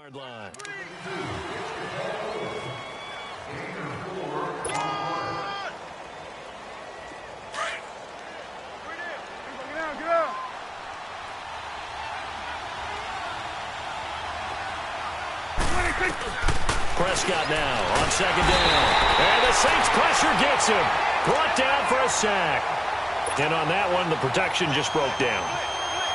40-yard line. Prescott now on second down. And the Saints pressure gets him. Brought down for a sack. And on that one, the protection just broke down.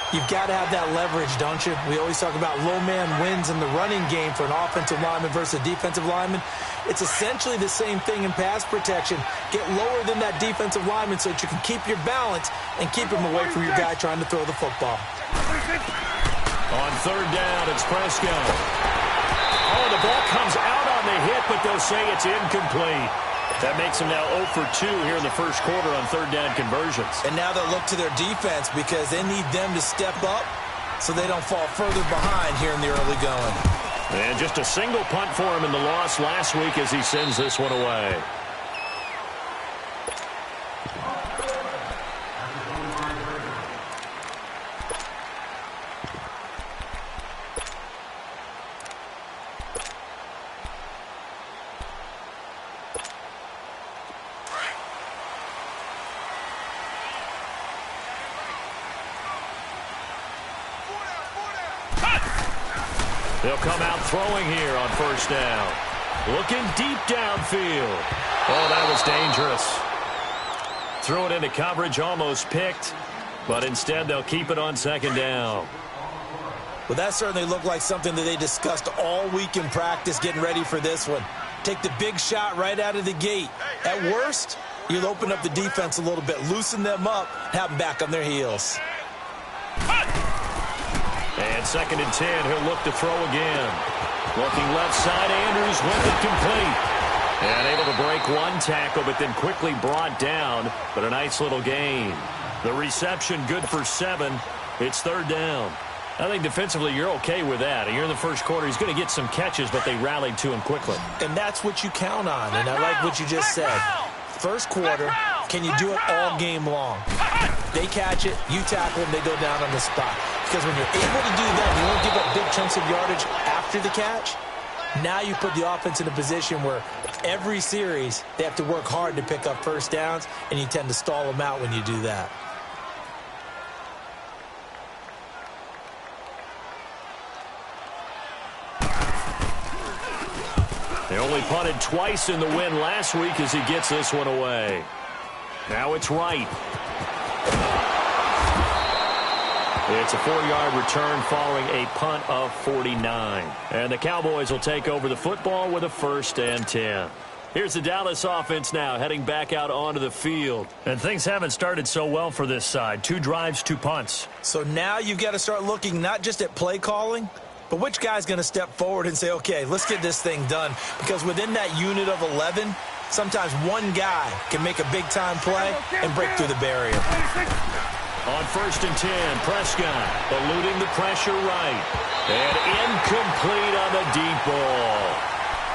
You've got to have that leverage, don't you? We always talk about low man wins in the running game for an offensive lineman versus a defensive lineman. It's essentially the same thing in pass protection. Get lower than that defensive lineman so that you can keep your balance and keep him away from your guy trying to throw the football. On third down, it's Prescott. Oh, the ball comes out on the hit, but they'll say it's incomplete. That makes them now 0 for 2 here in the first quarter on third down conversions. And now they'll look to their defense because they need them to step up so they don't fall further behind here in the early going. And just a single punt for him in the loss last week as he sends this one away. They'll come out throwing here on first down. Looking deep downfield. Oh, that was dangerous. Threw it into coverage, almost picked, but instead they'll keep it on second down. Well, that certainly looked like something that they discussed all week in practice getting ready for this one. Take the big shot right out of the gate. At worst, you'll open up the defense a little bit, loosen them up, have them back on their heels. And second and 10, he'll look to throw again. Looking left side, Andrews with it complete. And able to break one tackle, but then quickly brought down. But a nice little gain. The reception good for 7. It's third down. I think defensively you're okay with that. Here in the first quarter, he's going to get some catches, but they rallied to him quickly. And that's what you count on, and I like what you just said. First quarter, can you do it all game long? They catch it, you tackle them, they go down on the spot. Because when you're able to do that, you don't give up big chunks of yardage after the catch. Now you put the offense in a position where every series they have to work hard to pick up first downs, and you tend to stall them out when you do that. They only punted twice in the win last week as he gets this one away. Now it's Wright. It's a 4-yard return following a punt of 49. And the Cowboys will take over the football with a 1st and 10. Here's the Dallas offense now heading back out onto the field. And things haven't started so well for this side. 2 drives, 2 punts. So now you've got to start looking not just at play calling, but which guy's going to step forward and say, okay, let's get this thing done. Because within that unit of 11, sometimes one guy can make a big-time play and break through the barrier. On 1st and 10, Prescott eluding the pressure right. And incomplete on the deep ball.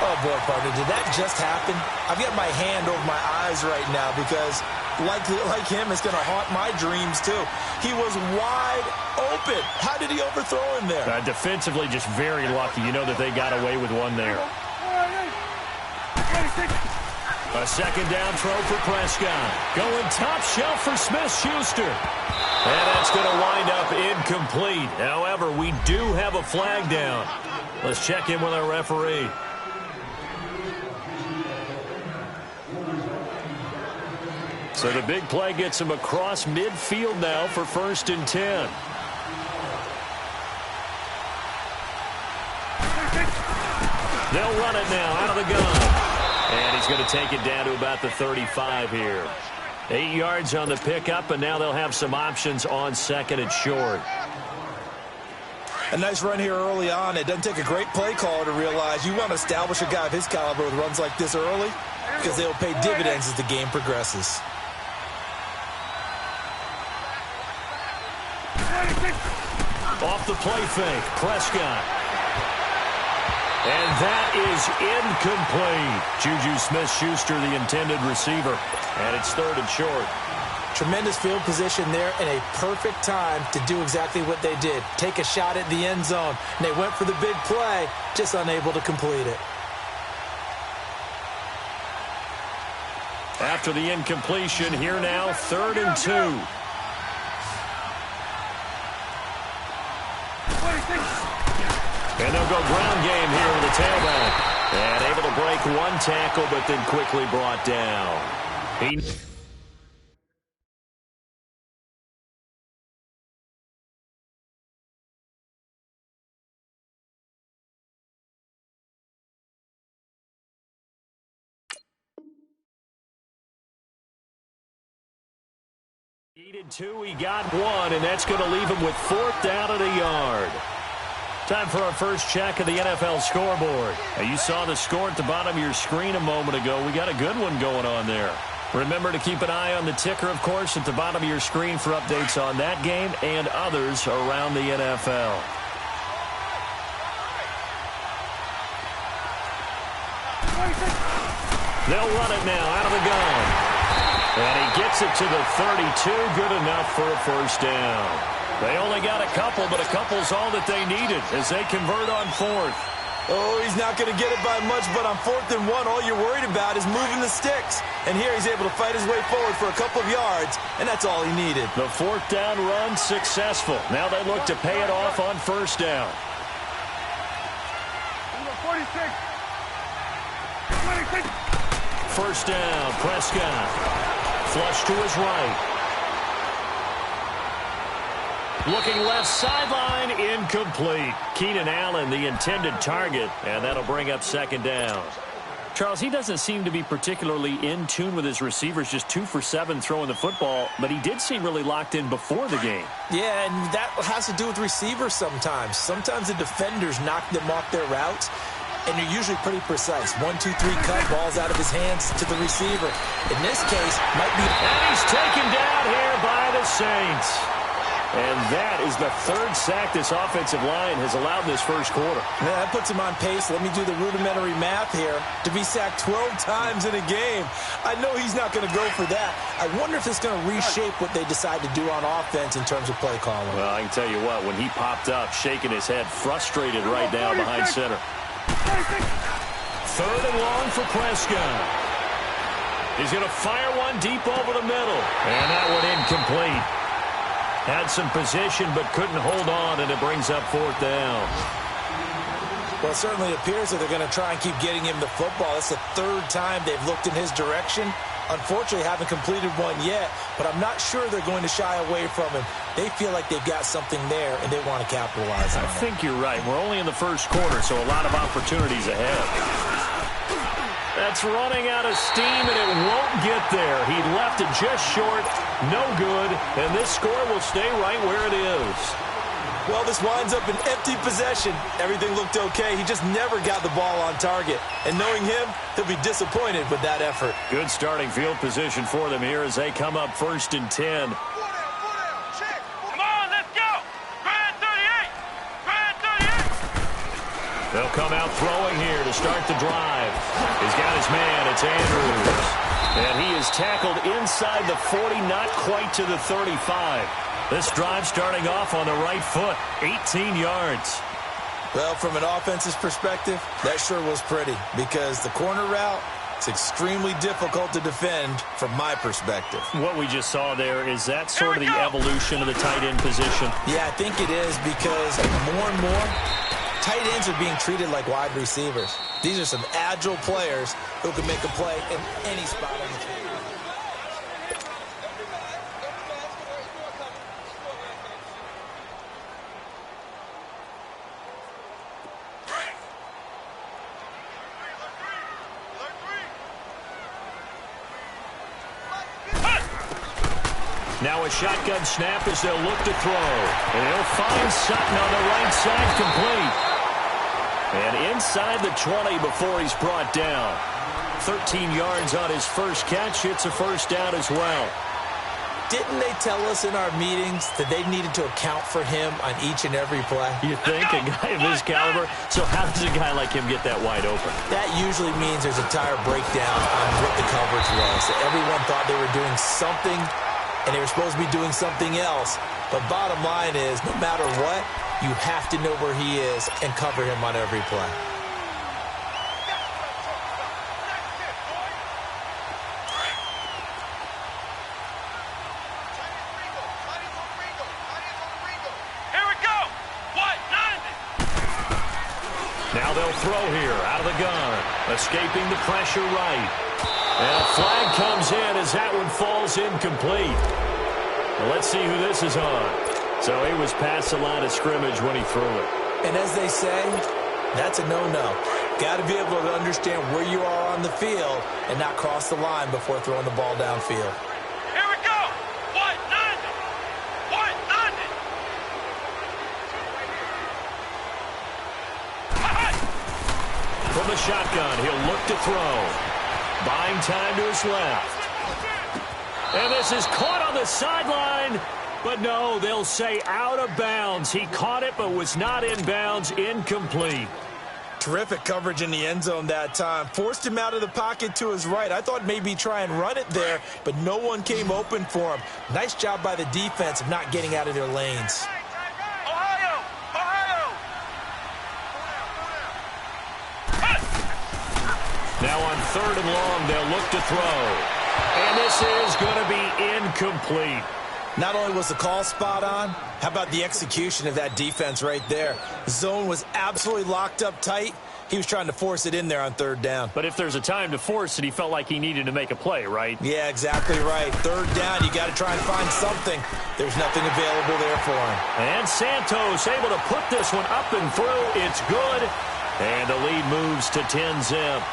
Oh, boy, partner, did that just happen? I've got my hand over my eyes right now because, like him, it's going to haunt my dreams, too. He was wide open. How did he overthrow him there? Defensively, just very lucky. You know that they got away with one there. A second down throw for Prescott. Going top shelf for Smith-Schuster. And that's going to wind up incomplete. However, we do have a flag down. Let's check in with our referee. So the big play gets him across midfield now for 1st and 10. They'll run it now out of the gun. And he's going to take it down to about the 35 here. 8 yards on the pickup, and now they'll have some options on 2nd and short. A nice run here early on. It doesn't take a great play caller to realize you want to establish a guy of his caliber with runs like this early because they'll pay dividends as the game progresses. Off the play fake, Prescott. And that is incomplete. Juju Smith-Schuster, the intended receiver. And it's 3rd and short. Tremendous field position there and a perfect time to do exactly what they did. Take a shot at the end zone. And they went for the big play, just unable to complete it. After the incompletion, here now, 3rd and 2. And they'll go ground game here with the tailback. And able to break one tackle, but then quickly brought down. Needed 2, he got 1, and that's going to leave him with 4th down and a yard. Time for our first check of the NFL scoreboard. Now, you saw the score at the bottom of your screen a moment ago. We got a good one going on there. Remember to keep an eye on the ticker, of course, at the bottom of your screen for updates on that game and others around the NFL. They'll run it now out of the gun. And he gets it to the 32. Good enough for a first down. They only got a couple, but a couple's all that they needed as they convert on 4th. Oh, he's not going to get it by much, but on 4th and 1, all you're worried about is moving the sticks. And here he's able to fight his way forward for a couple of yards, and that's all he needed. The 4th down run successful. Now they look to pay it off on first down. 46. First down, Prescott. Flush to his right. Looking left sideline, incomplete. Keenan Allen, the intended target, and that'll bring up 2nd down. Charles, he doesn't seem to be particularly in tune with his receivers, just 2 for 7 throwing the football, but he did seem really locked in before the game. Yeah, and that has to do with receivers sometimes. Sometimes the defenders knock them off their routes, and they're usually pretty precise. 1, 2, 3 cut, balls out of his hands to the receiver. In this case, might be... And he's taken down here by the Saints. And that is the 3rd sack this offensive line has allowed this first quarter. Yeah, that puts him on pace. Let me do the rudimentary math here. To be sacked 12 times in a game, I know he's not going to go for that. I wonder if it's going to reshape what they decide to do on offense in terms of play calling. Well, I can tell you what, when he popped up, shaking his head, frustrated right now behind center. 3rd and long for Prescott. He's going to fire one deep over the middle. And that one incomplete. Had some position but couldn't hold on, and it brings up 4th down. Well, it certainly appears that they're going to try and keep getting him the football. That's the 3rd time they've looked in his direction. Unfortunately, haven't completed one yet, but I'm not sure they're going to shy away from him. They feel like they've got something there, and they want to capitalize on it. I think you're right. We're only in the first quarter, so a lot of opportunities ahead. That's running out of steam, and it won't get there. He left it just short, no good, and this score will stay right where it is. Well, this winds up an empty possession. Everything looked okay. He just never got the ball on target. And knowing him, he'll be disappointed with that effort. Good starting field position for them here as they come up 1st and 10. They'll come out throwing here to start the drive. He's got his man. It's Andrews. And he is tackled inside the 40, not quite to the 35. This drive starting off on the right foot, 18 yards. Well, from an offense's perspective, that sure was pretty because the corner route, it's extremely difficult to defend from my perspective. What we just saw there, is that sort of the evolution of the tight end position? Yeah, I think it is because more and more, tight ends are being treated like wide receivers. These are some agile players who can make a play in any spot on the field. Now a shotgun snap as they'll look to throw. And he'll find Sutton on the right side complete. And inside the 20 before he's brought down. 13 yards on his first catch. It's a first down as well. Didn't they tell us in our meetings that they needed to account for him on each and every play? You think? A guy of his caliber? So how does a guy like him get that wide open? That usually means there's a tire breakdown on what the coverage was. Everyone thought they were doing something and they were supposed to be doing something else. But bottom line is, no matter what, you have to know where he is and cover him on every play. Now they'll throw here out of the gun, escaping the pressure right. And a flag comes in as that one falls incomplete. Well, let's see who this is on. So he was past the line of scrimmage when he threw it. And as they say, that's a no-no. Got to be able to understand where you are on the field and not cross the line before throwing the ball downfield. Here we go. What? Nothing. What? Nothing. From the shotgun, he'll look to throw. Buying time to his left. And this is caught on the sideline. But no, they'll say out of bounds. He caught it but was not in bounds. Incomplete. Terrific coverage in the end zone that time. Forced him out of the pocket to his right. I thought maybe try and run it there, but no one came open for him. Nice job by the defense of not getting out of their lanes. Now on 3rd and long, they'll look to throw. And this is going to be incomplete. Not only was the call spot on, how about the execution of that defense right there? The zone was absolutely locked up tight. He was trying to force it in there on 3rd down. But if there's a time to force it, he felt like he needed to make a play, right? Yeah, exactly right. 3rd down, you got to try and find something. There's nothing available there for him. And Santos able to put this one up and through. It's good. And the lead moves to 10-zip.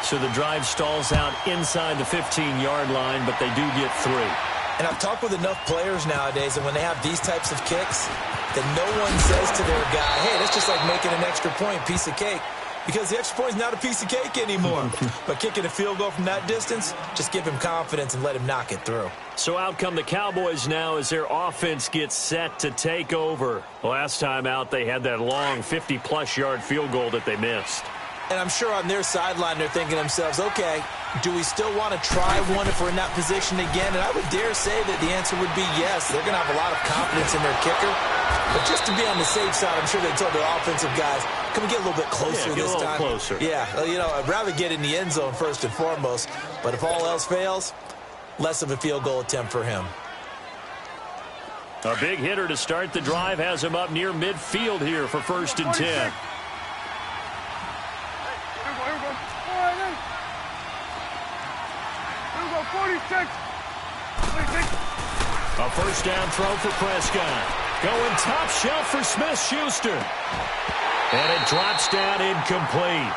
So the drive stalls out inside the 15-yard line, but they do get 3. And I've talked with enough players nowadays, and when they have these types of kicks, that no one says to their guy, hey, that's just like making an extra point, piece of cake. Because the extra point is not a piece of cake anymore. But kicking a field goal from that distance, just give him confidence and let him knock it through. So out come the Cowboys now as their offense gets set to take over. Last time out, they had that long 50-plus yard field goal that they missed. And I'm sure on their sideline they're thinking to themselves, okay, do we still want to try one if we're in that position again? And I would dare say that the answer would be yes. They're going to have a lot of confidence in their kicker. But just to be on the safe side, I'm sure they told their offensive guys, can we get a little bit closer this time? Closer. Yeah, you know, I'd rather get in the end zone first and foremost. But if all else fails, less of a field goal attempt for him. A big hitter to start the drive has him up near midfield here for 1st and 10. A 1st down throw for Prescott. Going top shelf for Smith-Schuster. And it drops down incomplete.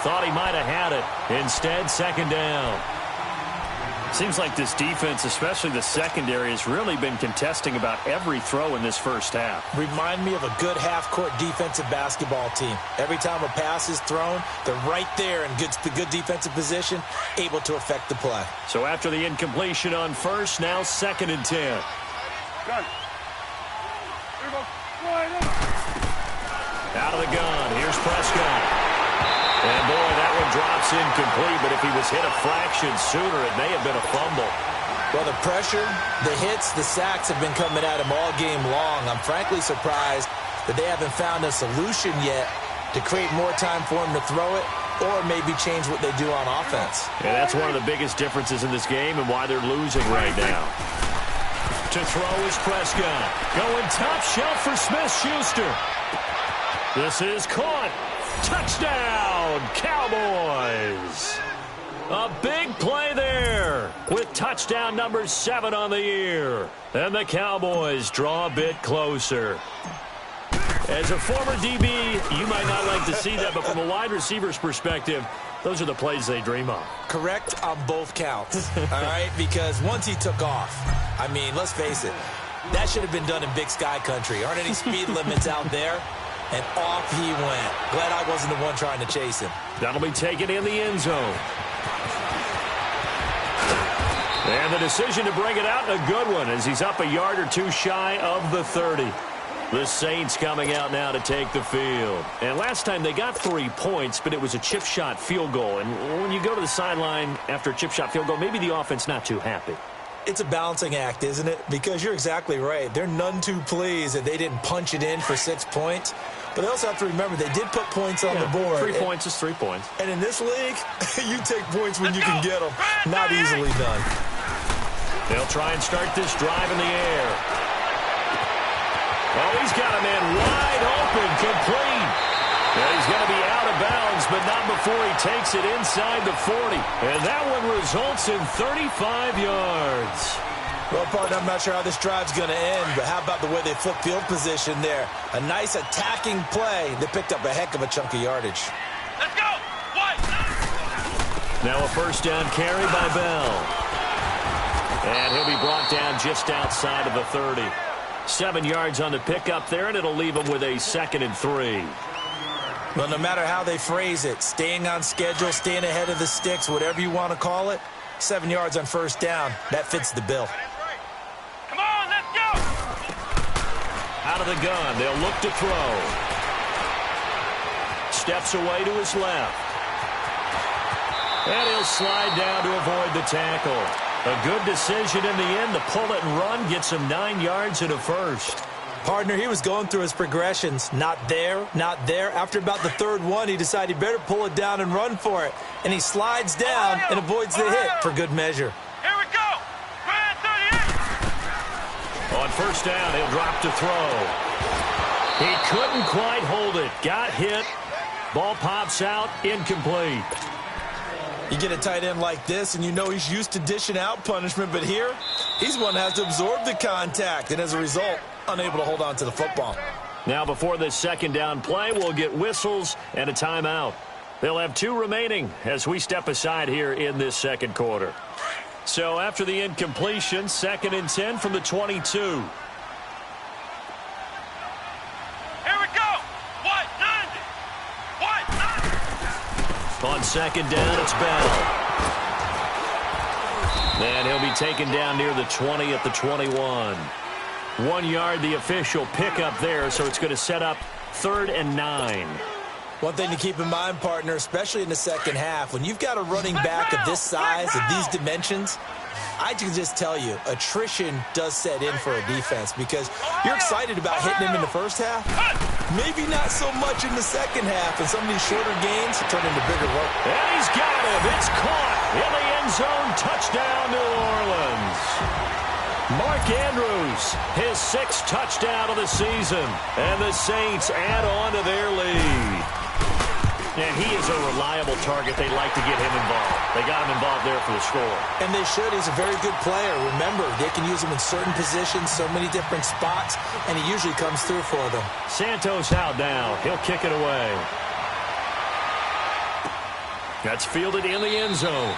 Thought he might have had it. Instead, 2nd down. Seems like this defense, especially the secondary, has really been contesting about every throw in this first half. Remind me of a good half-court defensive basketball team. Every time a pass is thrown, they're right there in good defensive position, able to affect the play. So after the incompletion on 1st, now 2nd and 10. Gun. Out of the gun, here's Prescott. And, boy, that one drops incomplete, but if he was hit a fraction sooner, it may have been a fumble. Well, the pressure, the hits, the sacks have been coming at him all game long. I'm frankly surprised that they haven't found a solution yet to create more time for him to throw it or maybe change what they do on offense. And that's one of the biggest differences in this game and why they're losing right now. To throw is Prescott. Going top shelf for Smith-Schuster. This is caught. Touchdown, Cowboys. A big play there with touchdown number 7 on the year. And the Cowboys draw a bit closer. As a former DB, you might not like to see that, but from a wide receiver's perspective, those are the plays they dream of. Correct on both counts, all right? Because once he took off, I mean, let's face it, that should have been done in Big Sky Country. Aren't any speed limits out there? And off he went. Glad I wasn't the one trying to chase him. That'll be taken in the end zone. And the decision to bring it out, a good one, as he's up a yard or two shy of the 30. The Saints coming out now to take the field. And last time they got 3 points, but it was a chip shot field goal. And when you go to the sideline after a chip shot field goal, maybe the offense not too happy. It's a balancing act, isn't it? Because you're exactly right. They're none too pleased that they didn't punch it in for 6 points. But they also have to remember they did put points on the board. 3 points is 3 points. And in this league, you take points when you can get them. Not easily done. They'll try and start this drive in the air. Oh, he's got a man wide open, complete. Yeah, he's going to be out of bounds, but not before he takes it inside the 40. And that one results in 35 yards. Well, partner, I'm not sure how this drive's going to end, but how about the way they flip field position there? A nice attacking play that picked up a heck of a chunk of yardage. Let's go! What? Now a first down carry by Bell. And he'll be brought down just outside of the 30. 7 yards on the pickup there, and it'll leave him with a 2nd and 3. Well, no matter how they phrase it, staying on schedule, staying ahead of the sticks, whatever you want to call it, 7 yards on first down, that fits the bill. Come on, let's go! Out of the gun, they'll look to throw. Steps away to his left. And he'll slide down to avoid the tackle. A good decision in the end to pull it and run, gets him 9 yards and a first. Partner, he was going through his progressions. Not there, not there. After about the third one, he decided he better pull it down and run for it. And he slides down and avoids the hit for good measure. Here we go! Grand 38! On first down, he'll drop to throw. He couldn't quite hold it. Got hit. Ball pops out, incomplete. You get a tight end like this, and you know he's used to dishing out punishment, but here, he's one that has to absorb the contact, and as a result, unable to hold on to the football. Now before this second down play, we'll get whistles and a timeout. They'll have 2 remaining as we step aside here in this second quarter. So after the incompletion, 2nd and 10 from the 22. Here we go! What? 90! What? 90! On second down, it's Bell. And he'll be taken down near the 20 at the 21. 1 yard, the official pickup there, so it's going to set up 3rd and 9. One thing to keep in mind, partner, especially in the second half, when you've got a running back of this size, of these dimensions, I can just tell you, attrition does set in for a defense because you're excited about hitting him in the first half. Maybe not so much in the second half, and some of these shorter gains turn into bigger work. And he's got him. It's caught in the end zone. Touchdown, New Orleans. Mark Andrews, his 6th touchdown of the season. And the Saints add on to their lead. And he is a reliable target. They'd like to get him involved. They got him involved there for the score. And they should. He's a very good player. Remember, they can use him in certain positions, so many different spots, and he usually comes through for them. Santos out now. He'll kick it away. That's fielded in the end zone.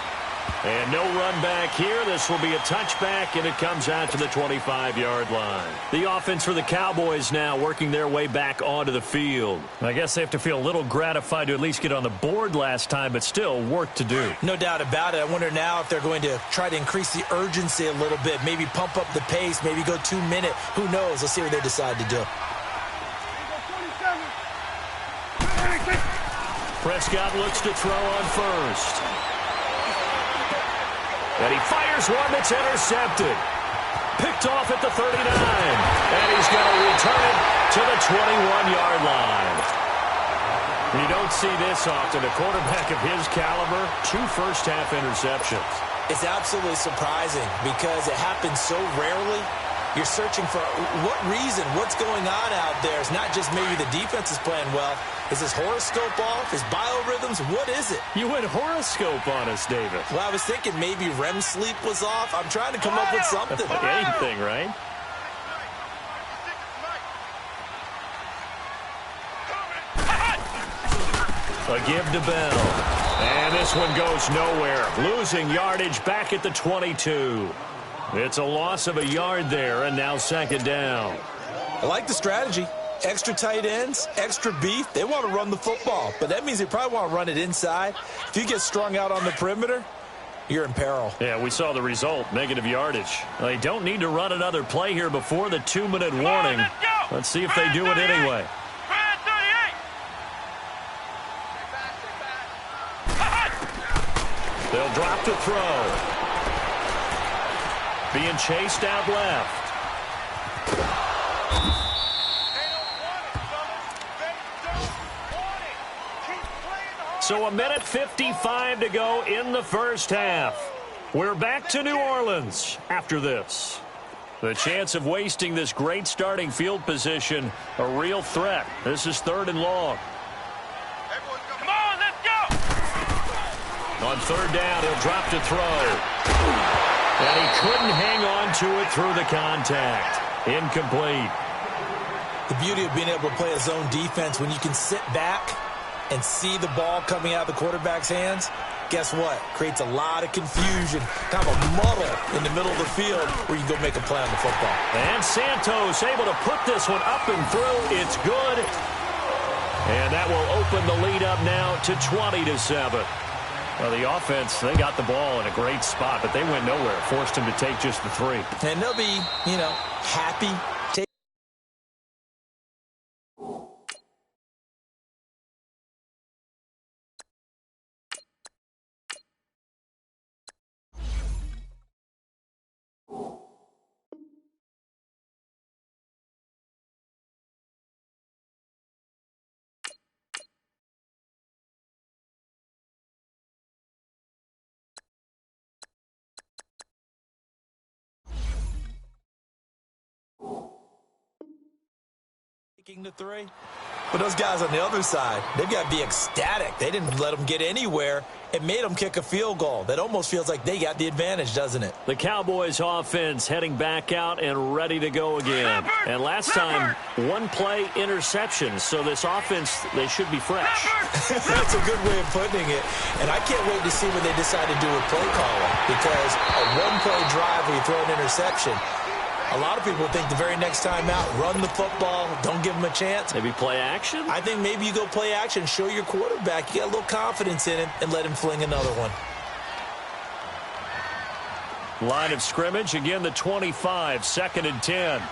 And no run back here. This will be a touchback, and it comes out to the 25-yard line. The offense for the Cowboys now working their way back onto the field. I guess they have to feel a little gratified to at least get on the board last time, but still work to do. No doubt about it. I wonder now if they're going to try to increase the urgency a little bit, maybe pump up the pace, maybe go 2 minute. Who knows? Let's see what they decide to do. Prescott looks to throw on first. And he fires one that's intercepted. Picked off at the 39. And he's going to return it to the 21-yard line. You don't see this often. A quarterback of his caliber, 2 first-half interceptions. It's absolutely surprising because it happens so rarely. You're searching for what reason, what's going on out there. It's not just maybe the defense is playing well. Is his horoscope off? His biorhythms? What is it? You went horoscope on us, David. Well, I was thinking maybe REM sleep was off. I'm trying to come up with something. Anything, right? A give to Bell. And this one goes nowhere. Losing yardage back at the 22. It's a loss of a yard there, and now 2nd down. I like the strategy. Extra tight ends, extra beef. They want to run the football, but that means they probably want to run it inside. If you get strung out on the perimeter, you're in peril. Yeah, we saw the result, negative yardage. They don't need to run another play here before the 2-minute warning. Let's see if they do it anyway. They'll drop to throw. being chased out left. So 1:55 to go in the first half. We're back to New Orleans after this. The chance of wasting this great starting field position, a real threat. This is 3rd and long. Come on, let's go! On 3rd down, he'll drop to throw. And he couldn't hang on to it through the contact. Incomplete. The beauty of being able to play a zone defense when you can sit back and see the ball coming out of the quarterback's hands, guess what? Creates a lot of confusion, kind of a muddle in the middle of the field where you can go make a play on the football. And Santos able to put this one up and through. It's good. And that will open the lead up now to 20-7. Well, the offense, they got the ball in a great spot, but they went nowhere. Forced him to take just the 3. And they'll be, happy. The 3. But those guys on the other side, they've got to be ecstatic. They didn't let them get anywhere. It made them kick a field goal. That almost feels like they got the advantage, doesn't it? The Cowboys offense heading back out and ready to go again. And last time, 1-play interception. So this offense, they should be fresh. That's a good way of putting it. And I can't wait to see what they decide to do with play calling. Because a 1-play drive where you throw an interception, a lot of people think the very next time out, run the football, don't give them a chance. Maybe play action? I think maybe you go play action, show your quarterback you got a little confidence in him, and let him fling another one. Line of scrimmage, again the 25, 2nd and 10.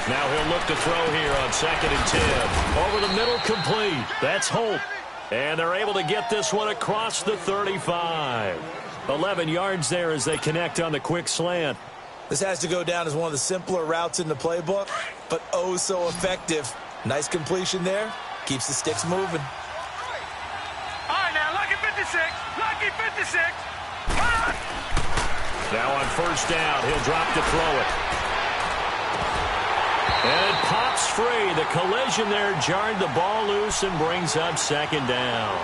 Now he'll look to throw here on 2nd and 10. Over the middle, complete. That's Holt. And they're able to get this one across the 35. 11 yards there as they connect on the quick slant. This has to go down as one of the simpler routes in the playbook, but oh so effective. Nice completion there. Keeps the sticks moving. All right, now, lucky 56. Lucky 56. Now on 1st down, he'll drop to throw it. And it pops free. The collision there jarred the ball loose and brings up 2nd down.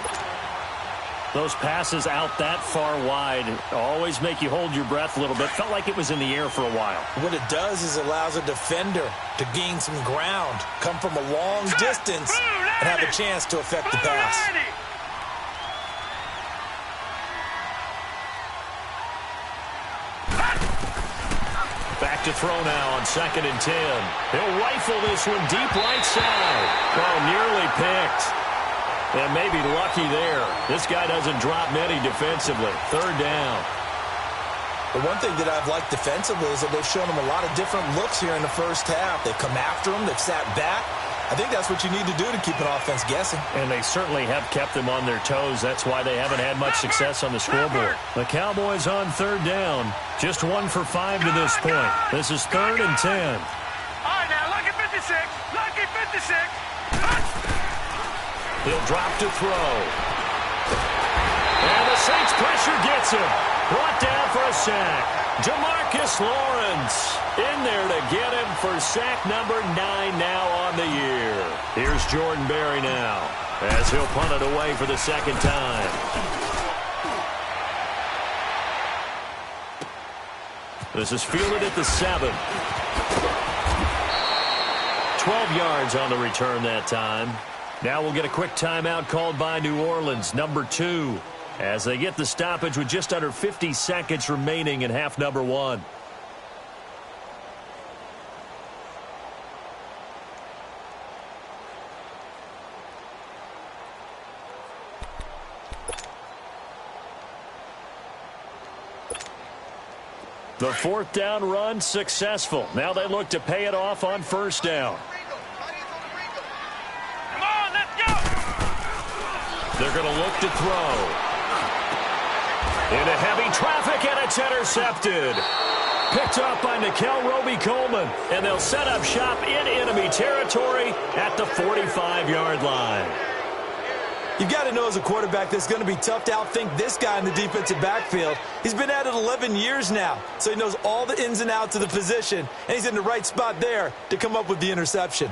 Those passes out that far wide always make you hold your breath a little bit. Felt like it was in the air for a while. What it does is it allows a defender to gain some ground, come from a long distance, and have a chance to affect the pass. Back to throw now on 2nd and 10. He'll rifle this one deep right side. Oh, nearly picked. And maybe lucky there. This guy doesn't drop many defensively. 3rd down. The one thing that I've liked defensively is that they've shown him a lot of different looks here in the first half. They've come after him. They've sat back. I think that's what you need to do to keep an offense guessing. And they certainly have kept them on their toes. That's why they haven't had much success on the scoreboard. The Cowboys on 3rd down. Just 1 for 5 to this point. This is 3rd and 10. All right, now, lucky 56. Lucky 56. He'll drop to throw. And the Saints pressure gets him. Brought down for a sack. Jamarcus Lawrence in there to get him for sack number 9 now on the year. Here's Jordan Berry now as he'll punt it away for the 2nd time. This is fielded at the 7. 12 yards on the return that time. Now we'll get a quick timeout called by New Orleans, number 2, as they get the stoppage with just under 50 seconds remaining in half number 1. The 4th down run successful. Now they look to pay it off on 1st down. Come on, They're going to look to throw. Into heavy traffic, and it's intercepted. Picked up by Nickel Roby-Coleman, and they'll set up shop in enemy territory at the 45-yard line. You've got to know as a quarterback that it's going to be tough to outthink this guy in the defensive backfield. He's been at it 11 years now, so he knows all the ins and outs of the position, and he's in the right spot there to come up with the interception.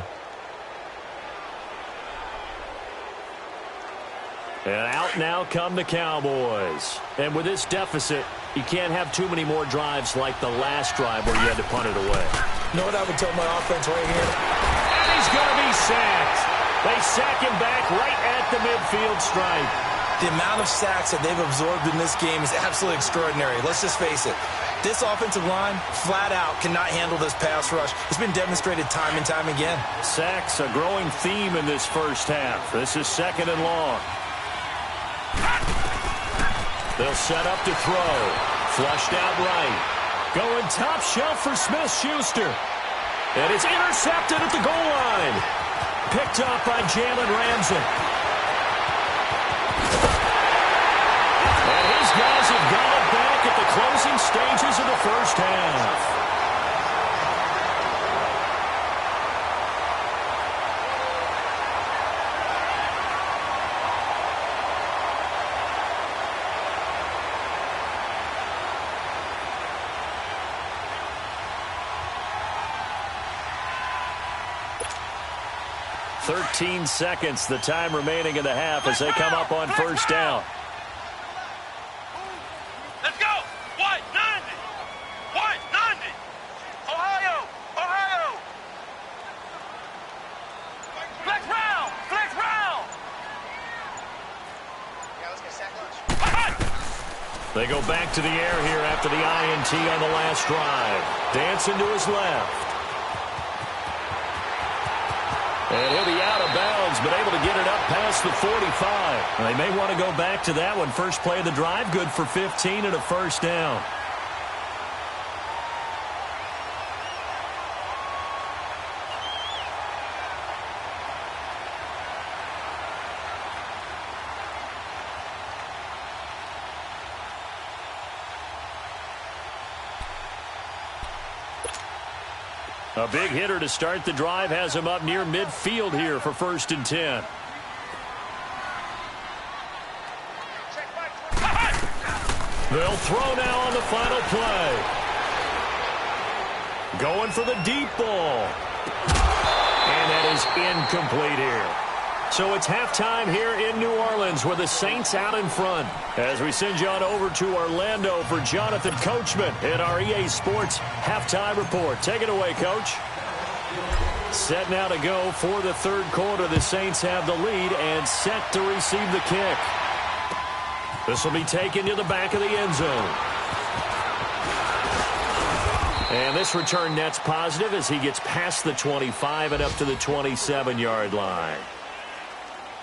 And out now come the Cowboys. And with this deficit, you can't have too many more drives like the last drive where you had to punt it away. You know what I would tell my offense right here? And he's going to be sacked. They sack him back right at the midfield stripe. The amount of sacks that they've absorbed in this game is absolutely extraordinary. Let's just face it. This offensive line, flat out, cannot handle this pass rush. It's been demonstrated time and time again. Sacks, a growing theme in this first half. This is 2nd and long. They'll set up to throw. Flushed out right. Going top shelf for Smith-Schuster. And it's intercepted at the goal line. Picked up by Jalen Ramsey. And his guys have got it back at the closing stages of the first half. "13 seconds, the time remaining in the half as they come up on first down. Let's go! White 90! White 90! Ohio! Ohio! Flex round! Flex round! Yeah, let's get sack lunch. They go back to the air here after the INT on the last drive. Dancing to his left. And he'll be out of bounds, but able to get it up past the 45. They may want to go back to that one. First play of the drive, good for 15 and a first down. A big hitter to start the drive has him up near midfield here for 1st and 10. They'll throw now on the final play. Going for the deep ball. And that is incomplete here. So it's halftime here in New Orleans with the Saints out in front. As we send you on over to Orlando for Jonathan Coachman in our EA Sports Halftime Report. Take it away, Coach. Set now to go for the third quarter. The Saints have the lead and set to receive the kick. This will be taken to the back of the end zone. And this return net's positive as he gets past the 25 and up to the 27-yard line.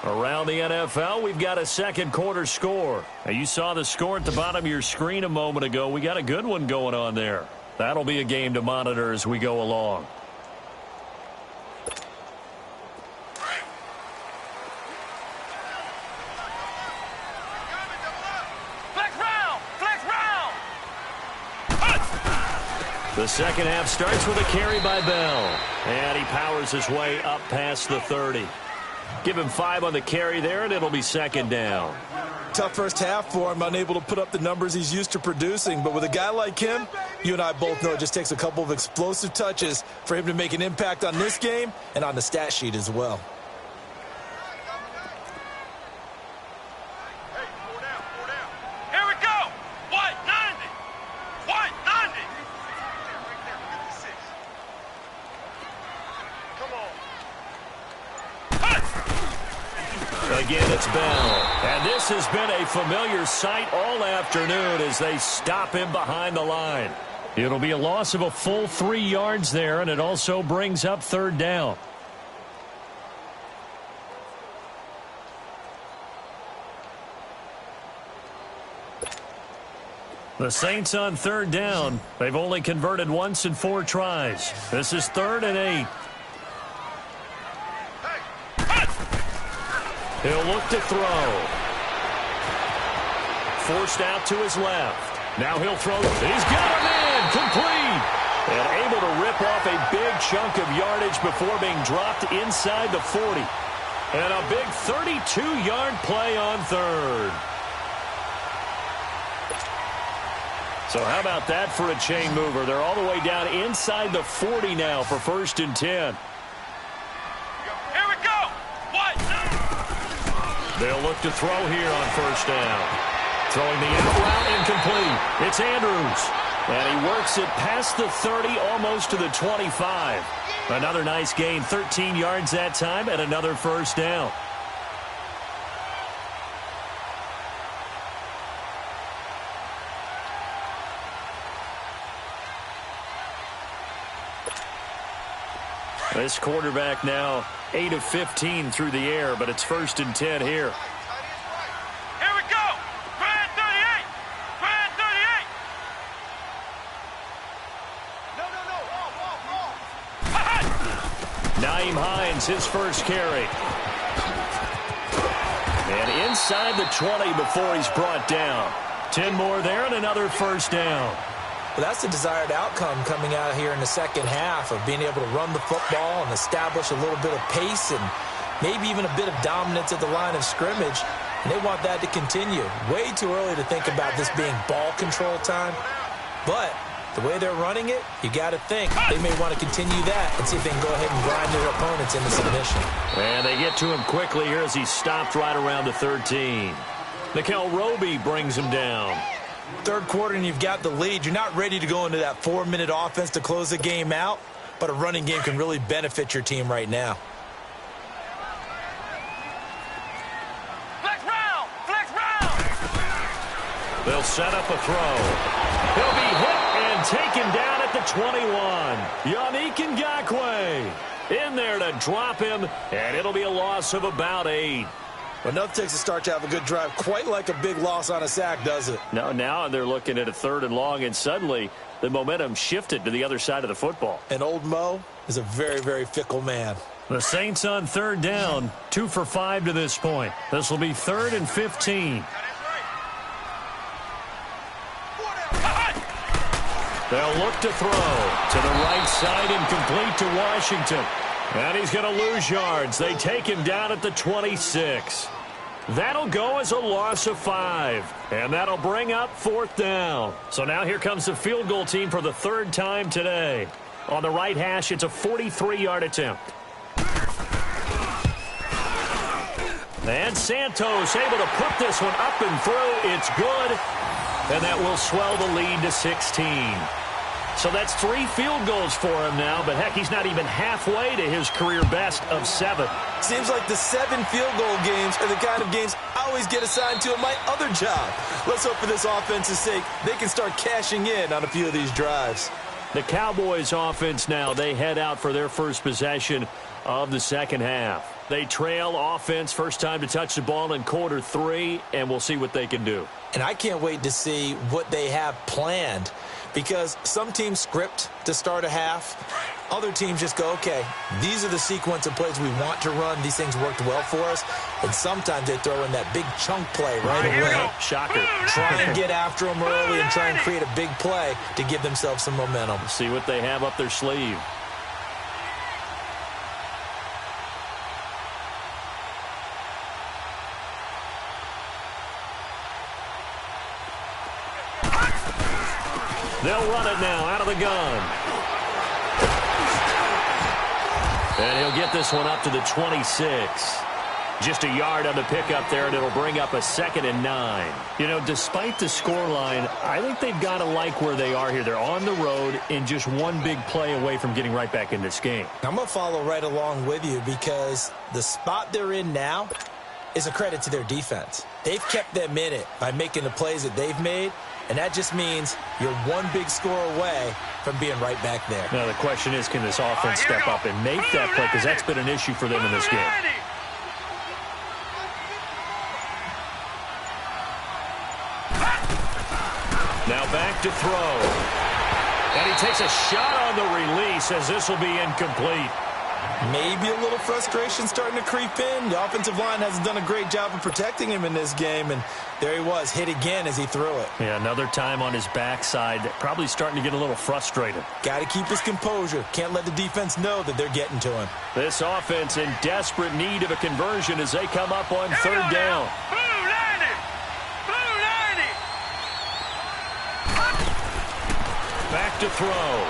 Around the NFL, we've got a second quarter score. Now, you saw the score at the bottom of your screen a moment ago. We got a good one going on there. That'll be a game to monitor as we go along. The second half starts with a carry by Bell. And he powers his way up past the 30. Give him 5 on the carry there, and it'll be second down. Tough first half for him, unable to put up the numbers he's used to producing. But with a guy like him, you and I both know it just takes a couple of explosive touches for him to make an impact on this game and on the stat sheet as well. Here we go! White 90! White 90! Come on. Again, it's Bell. And this has been a familiar sight all afternoon as they stop him behind the line. It'll be a loss of a full 3 yards there, and it also brings up third down. The Saints on third down. They've only converted once in 4 tries. This is 3rd and 8. He'll look to throw. forced out to his left. Now he'll throw. He's got him in. Complete. And able to rip off a big chunk of yardage before being dropped inside the 40. And a big 32-yard play on third. So how about that for a chain mover? They're all the way down inside the 40 now for 1st and 10. Here we go. What? They'll look to throw here on 1st down. Throwing the end route incomplete. It's Andrews. And he works it past the 30, almost to the 25. Another nice gain, 13 yards that time, and another 1st down. This quarterback now 8 of 15 through the air, but it's 1st and 10 here. Here we go. Grand 38. Grand 38. No. Naeem Hines, his first carry. And inside the 20 before he's brought down. 10 more there and another 1st down. Well, that's the desired outcome coming out here in the second half of being able to run the football and establish a little bit of pace and maybe even a bit of dominance at the line of scrimmage. And they want that to continue. Way too early to think about this being ball control time. But the way they're running it, you got to think they may want to continue that and see if they can go ahead and grind their opponents into submission. And they get to him quickly here as he stopped right around the 13. Nickel Roby brings him down. Third quarter and you've got the lead. You're not ready to go into that 4-minute offense to close the game out, but a running game can really benefit your team right now. Flex round. Flex round. They'll set up a throw. He'll be hit and taken down at the 21. Yannick Ngakoue in there to drop him, and it'll be a loss of about 8. Well, nothing takes a start to have a good drive quite like a big loss on a sack, does it? No, now they're looking at a 3rd and long, and suddenly the momentum shifted to the other side of the football. And old Mo is a very, very fickle man. The Saints on 3rd down, 2 for 5 to this point. This will be 3rd and 15. They'll look to throw to the right side and complete to Washington. And he's going to lose yards. They take him down at the 26. That'll go as a loss of 5. And that'll bring up 4th down. So now here comes the field goal team for the 3rd time today. On the right hash, it's a 43-yard attempt. And Santos able to put this one up and through. It's good. And that will swell the lead to 16. So that's 3 field goals for him now, but heck, he's not even halfway to his career best of 7. Seems like the 7 field goal games are the kind of games I always get assigned to in my other job. Let's hope for this offense's sake they can start cashing in on a few of these drives. The Cowboys offense now, they head out for their first possession of the second half. They trail offense, first time to touch the ball in quarter 3, and we'll see what they can do. And I can't wait to see what they have planned, because some teams script to start a half. Other teams just go, okay, these are the sequence of plays we want to run. These things worked well for us. And sometimes they throw in that big chunk play right away. Shocker. Try and get after them early and try and create a big play to give themselves some momentum. See what they have up their sleeve. They'll run it now out of the gun. And he'll get this one up to the 26. Just a yard on the pickup there, and it'll bring up a 2nd and 9. You know, despite the scoreline, I think they've got to like where they are here. They're on the road and just one big play away from getting right back in this game. I'm going to follow right along with you because the spot they're in now is a credit to their defense. They've kept them in it by making the plays that they've made, and that just means you're one big score away from being right back there. Now, the question is, can this offense step up and make that play? Because that's been an issue for them in this game. Now back to throw. And he takes a shot on the release as this will be incomplete. Maybe a little frustration starting to creep in. The offensive line hasn't done a great job of protecting him in this game, and there he was, hit again as he threw it. Yeah, another time on his backside, probably starting to get a little frustrated. Got to keep his composure. Can't let the defense know that they're getting to him. This offense in desperate need of a conversion as they come up on third down. Back to throw.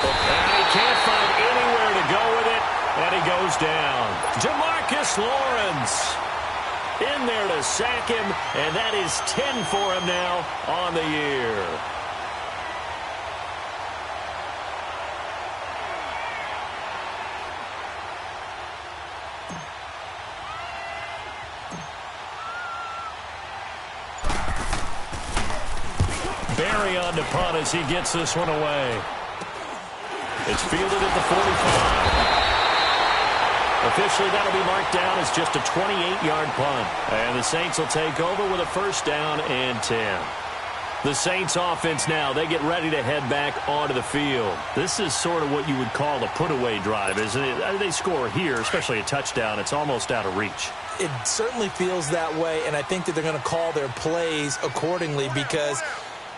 And he can't find anywhere to go with it, and he goes down. Jamarcus Lawrence in there to sack him, and that is 10 for him now on the year. Barry on to punt as he gets this one away. It's fielded at the 45. Officially, that'll be marked down as just a 28-yard punt. And the Saints will take over with a first down and 10. The Saints offense now, they get ready to head back onto the field. This is sort of what you would call a put-away drive, isn't it? They score here, especially a touchdown. It's almost out of reach. It certainly feels that way, and I think that they're going to call their plays accordingly because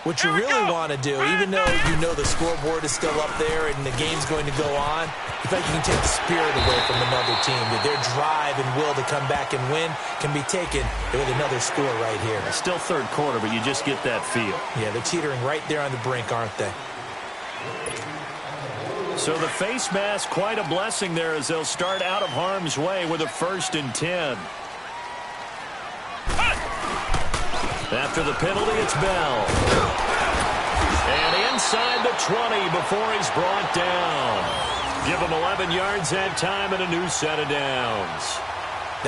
what you really want to do, even though you know the scoreboard is still up there and the game's going to go on, you think you can take the spirit away from another team. That their drive and will to come back and win can be taken with another score right here. Still third quarter, but you just get that feel. Yeah, they're teetering right there on the brink, aren't they? So the face mask, quite a blessing there as they'll start out of harm's way with a 1st and 10. After the penalty, it's Bell. And inside the 20 before he's brought down. Give him 11 yards that time and a new set of downs.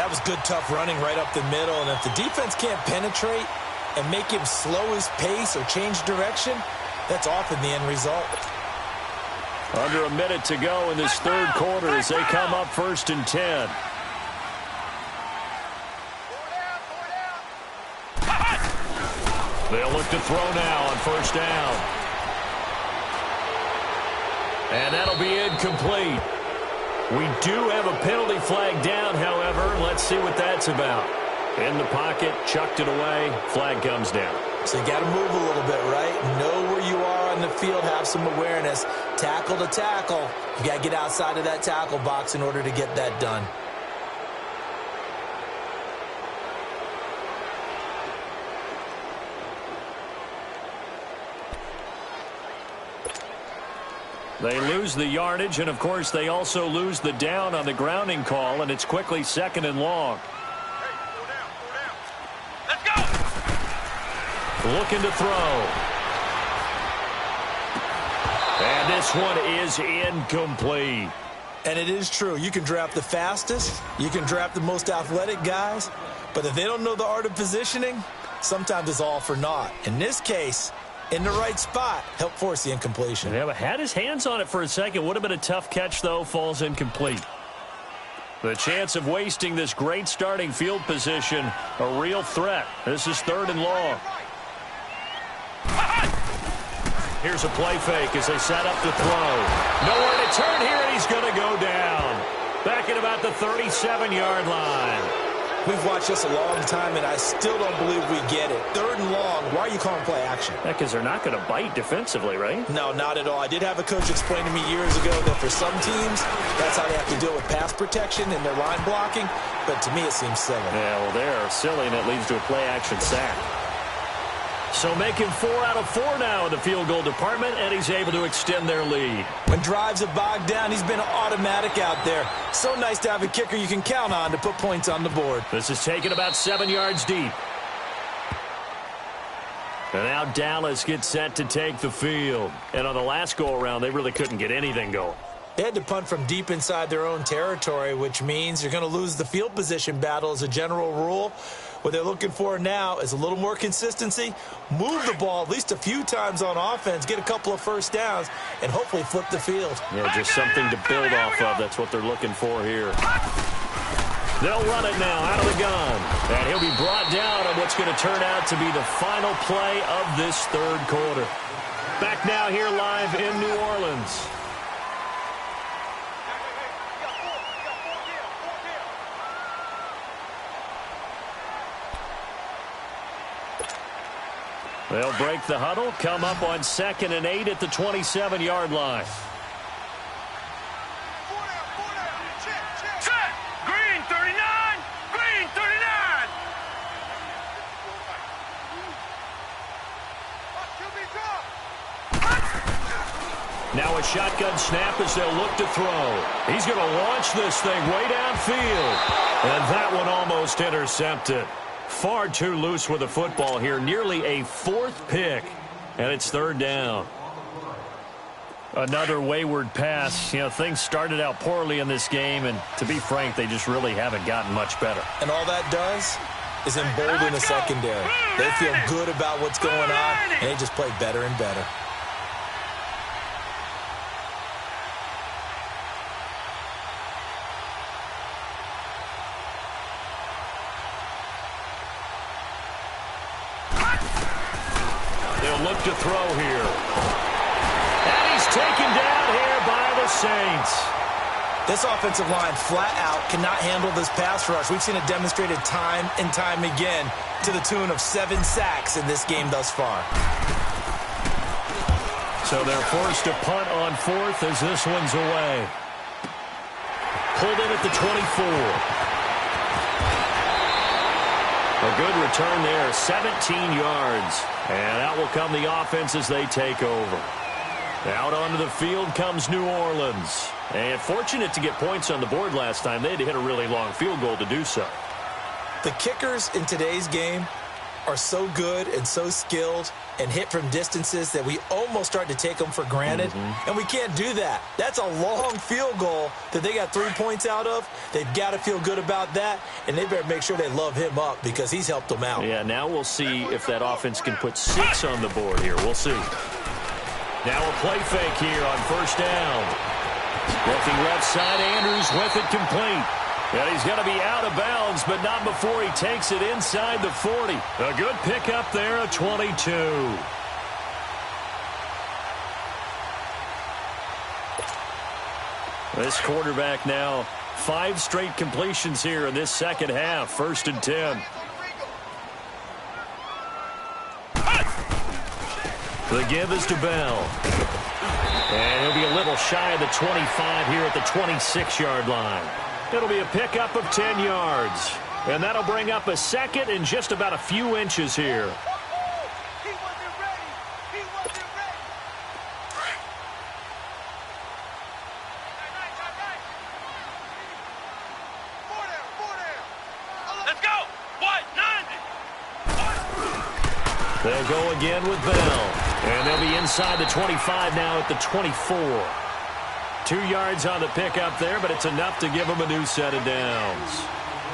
That was good, tough running right up the middle. And if the defense can't penetrate and make him slow his pace or change direction, that's often the end result. Under a minute to go in this third quarter as they come up 1st and 10. They'll look to throw now on 1st down. And that'll be incomplete. We do have a penalty flag down, however. Let's see what that's about. In the pocket, chucked it away, flag comes down. So you got to move a little bit, right? Know where you are on the field, have some awareness. Tackle to tackle. You got to get outside of that tackle box in order to get that done. They lose the yardage, and, of course, they also lose the down on the grounding call, and it's quickly 2nd and long. Let's go! Looking to throw. And this one is incomplete. And it is true. You can draft the fastest. You can draft the most athletic guys. But if they don't know the art of positioning, sometimes it's all for naught. In this case, in the right spot, help force the incompletion. Yeah, but had his hands on it for a second. Would have been a tough catch, though. Falls incomplete. The chance of wasting this great starting field position, a real threat. This is 3rd and long. Here's a play fake as they set up to throw. Nowhere to turn here, and he's going to go down. Back at about the 37-yard line. We've watched this a long time, and I still don't believe we get it. 3rd and long, why are you calling play action? Yeah, because they're not going to bite defensively, right? No, not at all. I did have a coach explain to me years ago that for some teams, that's how they have to deal with pass protection and their line blocking. But to me, it seems silly. Yeah, well, they're silly, and it leads to a play-action sack. So making 4 out of 4 now in the field goal department, and he's able to extend their lead. When drives have bogged down, he's been automatic out there. So nice to have a kicker you can count on to put points on the board. This is taken about 7 yards deep. And now Dallas gets set to take the field. And on the last go-around, they really couldn't get anything going. They had to punt from deep inside their own territory, which means you're going to lose the field position battle as a general rule. What they're looking for now is a little more consistency, move the ball at least a few times on offense, get a couple of 1st downs, and hopefully flip the field. Yeah, just something to build off of. That's what they're looking for here. They'll run it now out of the gun. And he'll be brought down on what's going to turn out to be the final play of this 3rd quarter. Back now here live in New Orleans. They'll break the huddle, come up on 2nd and 8 at the 27-yard line. Set! Green 39! Green 39! Now a shotgun snap as they'll look to throw. He's going to launch this thing way downfield. And that one almost intercepted. Far too loose with the football here. Nearly a 4th pick. And it's 3rd down. Another wayward pass. You know, things started out poorly in this game. And to be frank, they just really haven't gotten much better. And all that does is embolden the secondary. They feel good about what's going on. And they just play better and better. Look to throw here. And he's taken down here by the Saints. This offensive line flat out cannot handle this pass rush. We've seen it demonstrated time and time again to the tune of 7 sacks in this game thus far. So they're forced to punt on 4th as this one's away. Pulled in at the 24. A good return there, 17 yards. And out will come the offense as they take over. Out onto the field comes New Orleans. And fortunate to get points on the board last time. They had to hit a really long field goal to do so. The kickers in today's game are so good and so skilled and hit from distances that we almost start to take them for granted. And we can't do that. That's a long field goal that they got 3 points out of. They've got to feel good about that, and they better make sure they love him up because he's helped them out. Yeah, now we'll see if that offense can put 6 on the board here. We'll see. Now a play fake here on 1st down. Looking left side, Andrews with it complete. And he's going to be out of bounds, but not before he takes it inside the 40. A good pickup there, a 22. This quarterback now, 5 straight completions here in this second half. 1st and 10. The give is to Bell. And he'll be a little shy of the 25 here at the 26-yard line. It'll be a pickup of 10 yards. And that'll bring up a 2nd and just about a few inches here. He wasn't ready. He wasn't ready. Four down. Let's go! What? 90! They'll go again with Bell. And they'll be inside the 25 now at the 24. 2 yards on the pickup there, but it's enough to give them a new set of downs.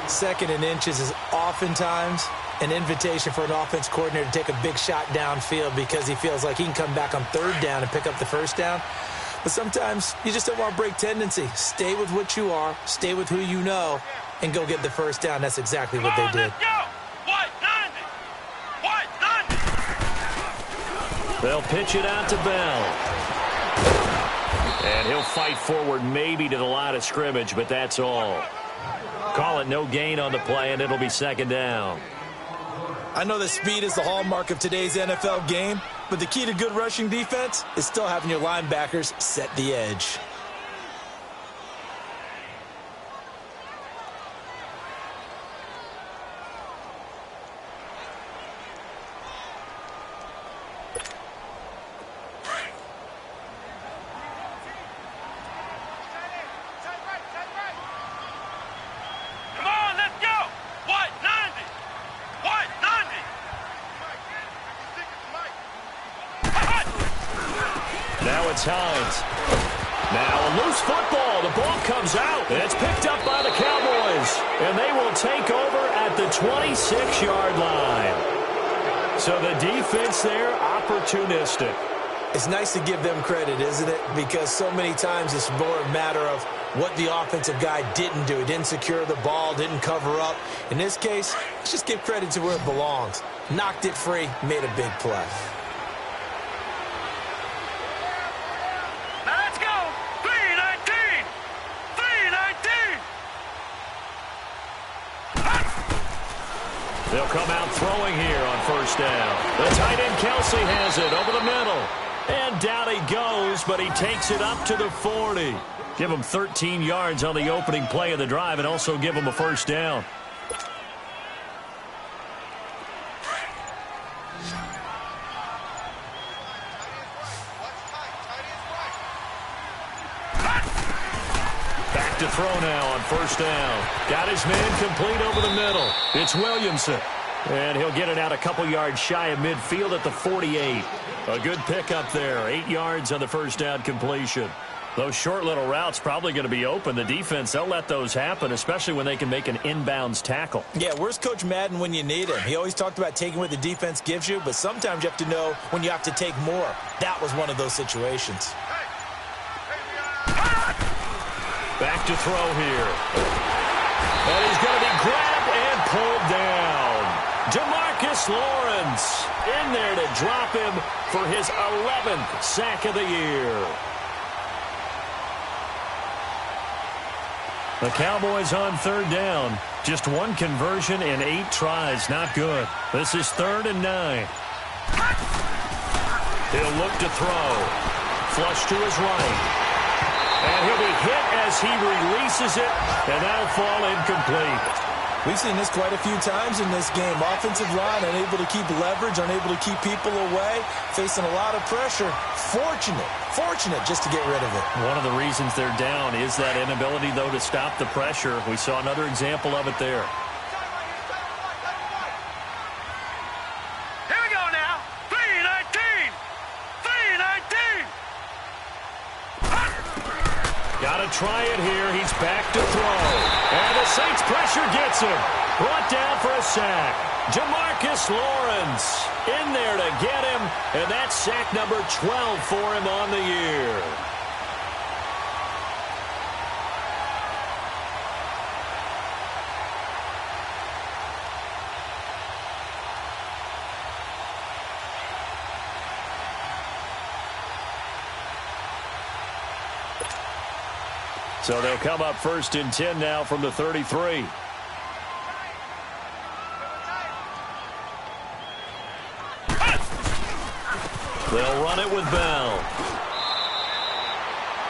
2nd and inches is oftentimes an invitation for an offense coordinator to take a big shot downfield because he feels like he can come back on 3rd down and pick up the 1st down. But sometimes you just don't want to break tendency. Stay with what you are, stay with who you know, and go get the 1st down. That's exactly what they did. Let's go! What? 90! What? 90! They'll pitch it out to Bell. And he'll fight forward maybe to the line of scrimmage, but that's all. Call it no gain on the play, and it'll be 2nd down. I know that speed is the hallmark of today's NFL game, but the key to good rushing defense is still having your linebackers set the edge. Hines. Now a loose football. The ball comes out. And it's picked up by the Cowboys. And they will take over at the 26-yard line. So the defense there, opportunistic. It's nice to give them credit, isn't it? Because so many times it's more a matter of what the offensive guy didn't do. He didn't secure the ball, didn't cover up. In this case, let's just give credit to where it belongs. Knocked it free, made a big play. Let's go! 319! 319! They'll come out throwing here on first down. The tight end Kelsey has it over the middle. And down he goes, but he takes it up to the 40. Give him 13 yards on the opening play of the drive and also give him a first down. Back to throw now on first down. Got his man complete over the middle. It's Williamson. And he'll get it out a couple yards shy of midfield at the 48. A good pickup there. 8 yards on the first down completion. Those short little routes probably going to be open. The defense, they'll let those happen, especially when they can make an inbounds tackle. Yeah, where's Coach Madden when you need him? He always talked about taking what the defense gives you, but sometimes you have to know when you have to take more. That was one of those situations. Back to throw here. And he's going to be grabbed and pulled down. Demarcus Lawrence in there to drop him for his 11th sack of the year. The Cowboys on third down. Just one conversion in 8 tries. Not good. This is 3rd and 9. He'll look to throw. Flush to his right. And he'll be hit as he releases it, and that'll fall incomplete. We've seen this quite a few times in this game. Offensive line unable to keep leverage, unable to keep people away, facing a lot of pressure. Fortunate just to get rid of it. One of the reasons they're down is that inability, though, to stop the pressure. We saw another example of it there. Here we go now. 3-19. 3-19. Got to try it here. He's back to throw. And the Saints pressure gets him. Brought down for a sack. Demarcus Lawrence in there to get him. And that's sack number 12 for him on the year. So they'll come up 1st and 10 now from the 33. They'll run it with Bell.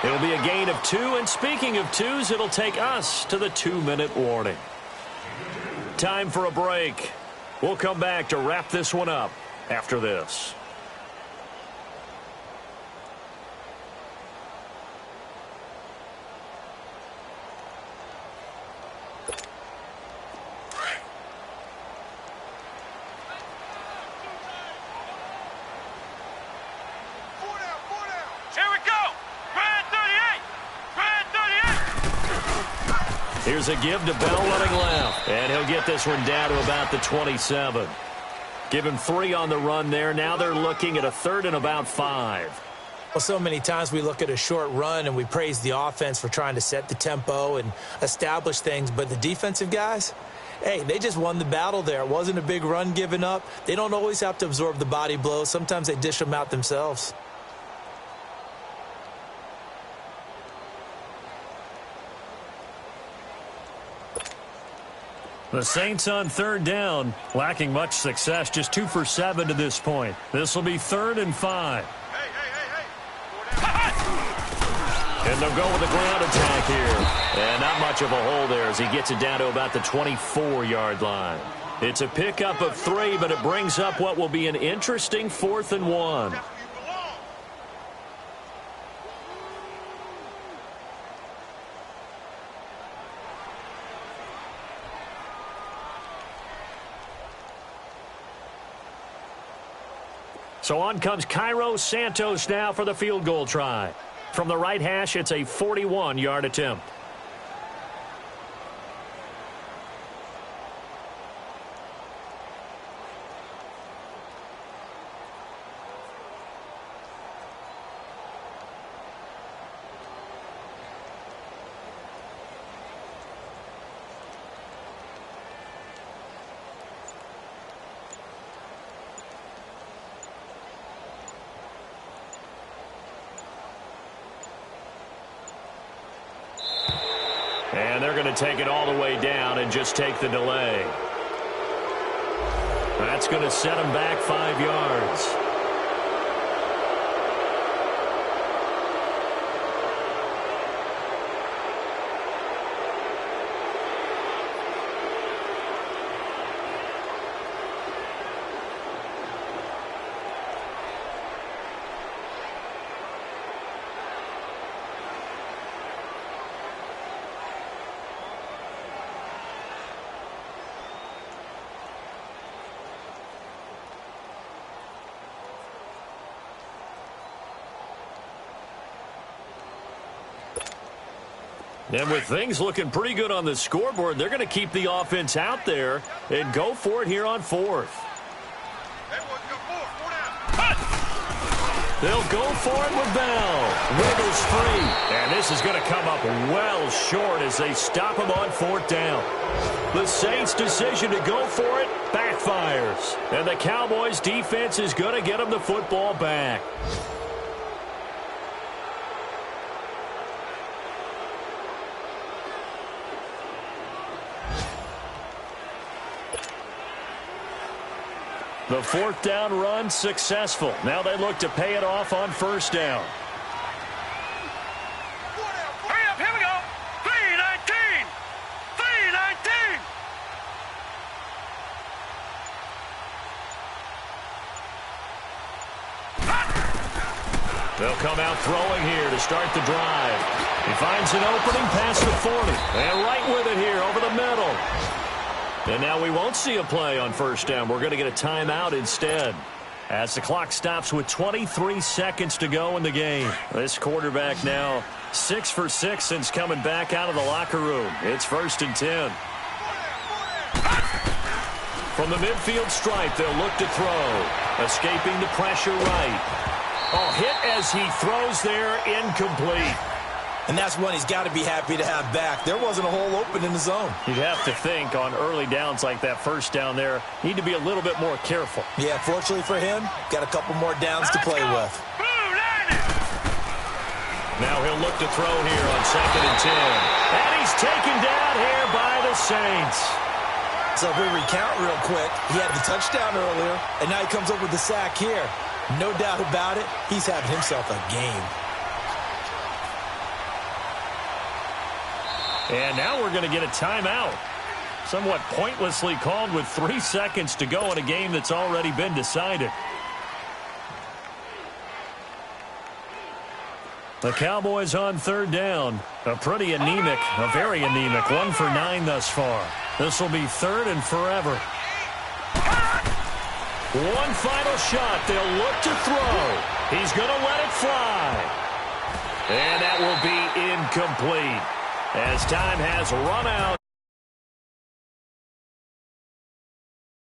It'll be a gain of 2, and speaking of 2s, it'll take us to the 2-minute warning. Time for a break. We'll come back to wrap this one up after this. Here's a give to Bell running left. And he'll get this one down to about the 27. Give him 3 on the run there. Now they're looking at a 3rd and about 5. Well, so many times we look at a short run and we praise the offense for trying to set the tempo and establish things. But the defensive guys, hey, they just won the battle there. It wasn't a big run given up. They don't always have to absorb the body blows. Sometimes they dish them out themselves. The Saints on 3rd down, lacking much success, just 2 for 7 to this point. This will be 3rd and 5. And they'll go with the ground attack here. And not much of a hole there as he gets it down to about the 24-yard line. It's a pickup of 3, but it brings up what will be an interesting 4th and 1. So on comes Cairo Santos now for the field goal try. From the right hash, it's a 41-yard attempt. And they're going to take it all the way down and just take the delay. That's going to set him back 5 yards. And with things looking pretty good on the scoreboard, they're going to keep the offense out there and go for it here on 4th. They'll go for it with Bell. Wiggles free. And this is going to come up well short as they stop him on 4th down. The Saints' decision to go for it backfires. And the Cowboys' defense is going to get them the football back. The 4th down run successful. Now they look to pay it off on 1st down. Hurry up, here we go. 3-19. 3-19. They'll come out throwing here to start the drive. He finds an opening past the 40. And right with it here over the middle. And now we won't see a play on 1st down. We're going to get a timeout instead. As the clock stops with 23 seconds to go in the game. This quarterback now 6 for 6 since coming back out of the locker room. It's 1st and 10. From the midfield stripe, they'll look to throw. Escaping the pressure right. Oh, hit as he throws there, incomplete. And that's one he's got to be happy to have back. There wasn't a hole open in the zone. You'd have to think on early downs like that 1st down there, need to be a little bit more careful. Yeah, fortunately for him, got a couple more downs to play with. Now he'll look to throw here on 2nd and 10. And he's taken down here by the Saints. So if we recount real quick, he had the touchdown earlier, and now he comes up with the sack here. No doubt about it, he's having himself a game. And now we're going to get a timeout. Somewhat pointlessly called with 3 seconds to go in a game that's already been decided. The Cowboys on 3rd down. A pretty anemic, a very anemic 1 for 9 thus far. This will be 3rd and forever. One final shot. They'll look to throw. He's going to let it fly. And that will be incomplete. As time has run out